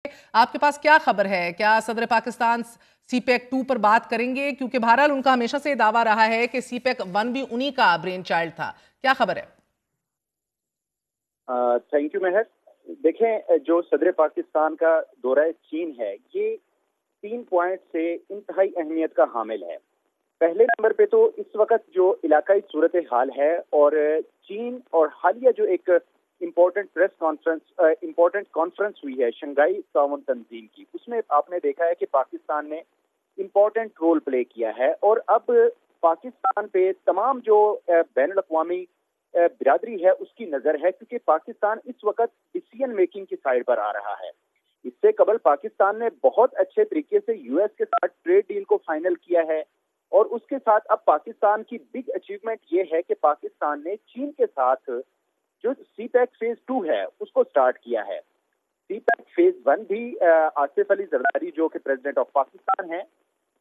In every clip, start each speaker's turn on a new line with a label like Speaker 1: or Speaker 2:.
Speaker 1: आपके पास क्या खबर है? क्या सदर पाकिस्तान सीपेक 2 पर बात करेंगे? क्योंकि बहरहाल उनका हमेशा से दावा रहा है कि सीपेक 1 भी उन्हीं का ब्रेन चाइल्ड था। क्या खबर है?
Speaker 2: थैंक यू मेहर। देखें, जो सदर पाकिस्तान का दौरा चीन है, ये 3 पॉइंट से इंतहाई अहमियत का हामिल है। पहले नंबर पे तो इस वक्त जो इलाकाई सूरत हाल है और चीन और हालिया जो एक इम्पोर्टेंट कॉन्फ्रेंस हुई है शंघाई ताउन तंजीम की, उसमें आपने देखा है कि पाकिस्तान ने इम्पोर्टेंट रोल प्ले किया है और अब पाकिस्तान पे तमाम जो बैनुल अक़वामी बिरादरी है उसकी नजर है, क्योंकि पाकिस्तान इस वक्त डिसीजन मेकिंग की साइड पर आ रहा है। इससे कबल पाकिस्तान ने बहुत अच्छे तरीके से यूएस के साथ ट्रेड डील को फाइनल किया है और उसके साथ अब पाकिस्तान की बिग अचीवमेंट ये है कि पाकिस्तान ने चीन के साथ जो सीपेक फेज 2 है उसको स्टार्ट किया है। सीपेक फेज 1 भी आसिफ अली जरदारी जो कि प्रेसिडेंट ऑफ पाकिस्तान है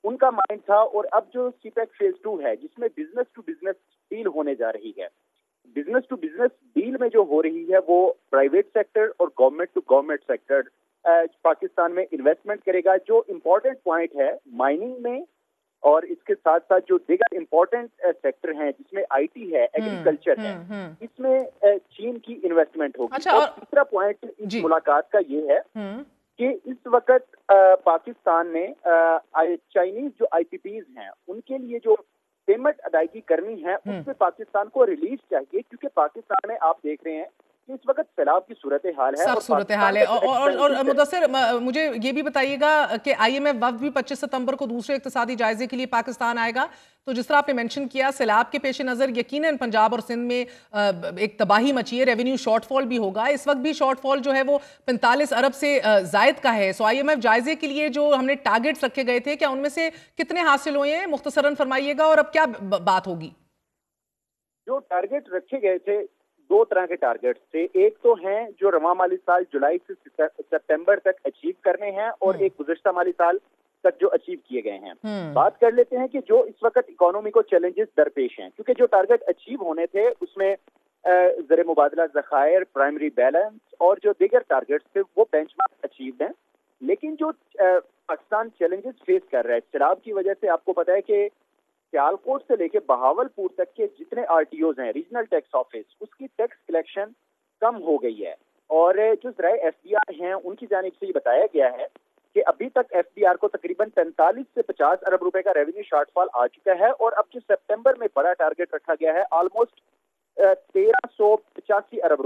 Speaker 2: उनका माइंड था, और अब जो सीपेक फेज 2 है जिसमें बिजनेस टू बिजनेस डील होने जा रही है, बिजनेस टू बिजनेस डील में जो हो रही है वो प्राइवेट सेक्टर और government to government sector Pakistan में इन्वेस्टमेंट करेगा। जो इम्पोर्टेंट पॉइंट है माइनिंग में और इसके साथ साथ जो दीगर इम्पोर्टेंट सेक्टर हैं जिसमें आईटी है, एग्रीकल्चर है, इसमें चीन की इन्वेस्टमेंट होगी।
Speaker 1: अच्छा,
Speaker 2: और तीसरा पॉइंट इस मुलाकात का ये है कि इस वक्त पाकिस्तान ने चाइनीज जो आईपीपीज हैं उनके लिए जो पेमेंट अदायगी करनी है उस पर पाकिस्तान को रिलीफ चाहिए, क्योंकि पाकिस्तान में आप देख रहे हैं कि इस वक्त सैलाब की सूरत हाल है।
Speaker 1: सख्त सूरत हाल है। और मुदस्सिर, मुझे ये भी बताइएगा कि आईएमएफ वफ्द भी 25 सितंबर को दूसरे इक्तिसादी जायजे के लिए पाकिस्तान आएगा। तो जिस तरह आपने मेंशन किया, सैलाब के पेश नज़र यकीनन पंजाब और सिंध में एक तबाही मची है, रेवेन्यू शॉर्टफॉल भी होगा। इस वक्त भी शॉर्टफॉल जो है वो 45 अरब से जायद का है। सो आईएमएफ जायजे के लिए जो हमने टारगेट्स रखे गए थे, क्या उनमें से कितने हासिल हुए हैं? मुख्तसरन फरमाइएगा। और अब क्या बात होगी?
Speaker 2: जो टारगेट रखे गए थे, 2 तरह के टारगेट्स थे। एक तो हैं जो रवा माली साल जुलाई से सितंबर तक अचीव करने हैं और एक गुज़श्ता माली साल तक जो अचीव किए गए हैं। बात कर लेते हैं कि जो इस वक्त इकोनॉमी को चैलेंजेस दरपेश हैं, क्योंकि जो टारगेट अचीव होने थे उसमें ज़र मुबादला ज़खायर, प्राइमरी बैलेंस और जो दीगर टारगेट्स थे वो बेंचमार्क अचीव हैं। लेकिन जो पाकिस्तान चैलेंजेस फेस कर रहा है सैलाब की वजह से, आपको पता है कि सियालकोट से लेके बहावलपुर तक के जितने आरटीओज हैं, रीजनल टैक्स ऑफिस, उसकी टैक्स कलेक्शन कम हो गई है। और जो ज़राए एफडीआर हैं उनकी जानिब से ये बताया गया है कि अभी तक एफडीआर को तकरीबन 45 से 50 अरब रुपए का रेवेन्यू शॉर्टफॉल आ चुका है। और अब जो सितंबर में बड़ा टारगेट रखा गया है ऑलमोस्ट 1385 अरब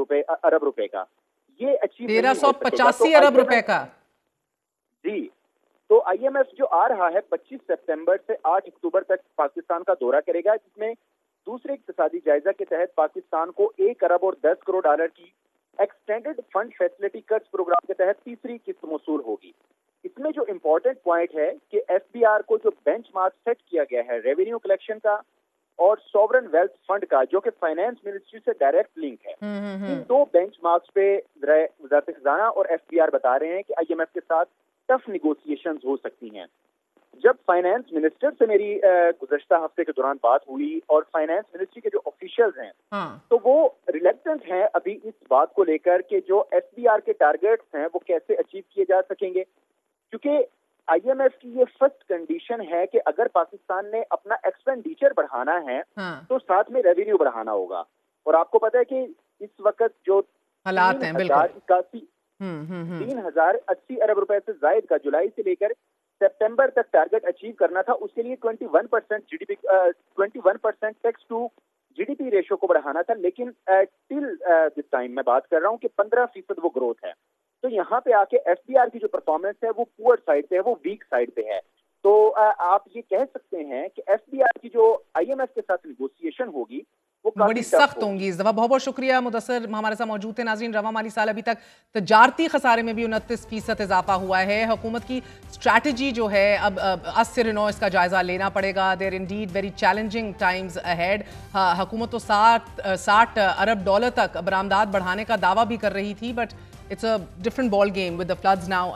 Speaker 2: रुपए का, ये अचीव
Speaker 1: 1385 अरब रुपए का।
Speaker 2: जी, तो आईएमएफ जो आ रहा है 25 सितंबर से 8 अक्टूबर तक पाकिस्तान का दौरा करेगा, जिसमें दूसरे इक्तिसादी जायजा के तहत पाकिस्तान को 1 अरब और 10 करोड़ डॉलर की एक्सटेंडेड फंड फैसिलिटी कर्ज प्रोग्राम के तहत तीसरी किस्त मौसूल होगी। इसमें जो इम्पोर्टेंट पॉइंट है कि एफबीआर को जो बेंचमार्क सेट किया गया है रेवेन्यू कलेक्शन का और सॉवरन वेल्थ फंड का, जो कि फाइनेंस मिनिस्ट्री से डायरेक्ट लिंक है, इन 2 बेंचमार्क्स पे वज़ारत खजाना और एफबीआर बता रहे हैं कि आईएमएफ के साथ टफ निगोशिएशंस हो सकती हैं। जब फाइनेंस मिनिस्टर से मेरी गुज़श्ता हफ्ते के दौरान बात हुई और फाइनेंस मिनिस्ट्री के जो ऑफिशियल्स हैं तो वो रिलेक्टेंट हैं अभी इस बात को लेकर कि जो एफबीआर के टारगेट्स हैं वो कैसे अचीव किए जा सकेंगे, क्योंकि आईएमएफ की ये फर्स्ट कंडीशन है कि अगर पाकिस्तान ने अपना एक्सपेंडिचर बढ़ाना है तो साथ में रेवेन्यू बढ़ाना होगा। और आपको पता है कि इस वक्त जो
Speaker 1: हालात हैं, बिल्कुल
Speaker 2: 3080 अरब रुपए से जायद का जुलाई से लेकर सितंबर तक टारगेट अचीव करना था, उसके लिए 21% GDP 21% tax to GDP ratio को बढ़ाना था। लेकिन टिल दिस टाइम मैं बात कर रहा हूं कि 15% वो ग्रोथ है। तो यहाँ पे आके एफबीआर की जो परफॉर्मेंस है वो पुअर साइड पे है, वो वीक साइड पे है। तो आप ये कह सकते हैं कि एफबीआर की जो आईएमएफ के साथ नेगोशिएशन होगी वो
Speaker 1: बड़ी सख्त होंगी। इस दफा बहुत बहुत शुक्रिया मुदस्सिर हमारे साथ मौजूद थे। नाज़रीन, रवा माली साल अभी तक तजारती खसारे में भी 29% इजाफा हुआ है। हुकूमत की स्ट्रैटेजी जो है अब 80 से 9 इसका जायजा लेना पड़ेगा। There indeed very challenging times ahead. हुकूमत तो 60 अरब डॉलर तक बरामदात बढ़ाने का दावा भी कर रही थी, but it's a different ball game with the floods now.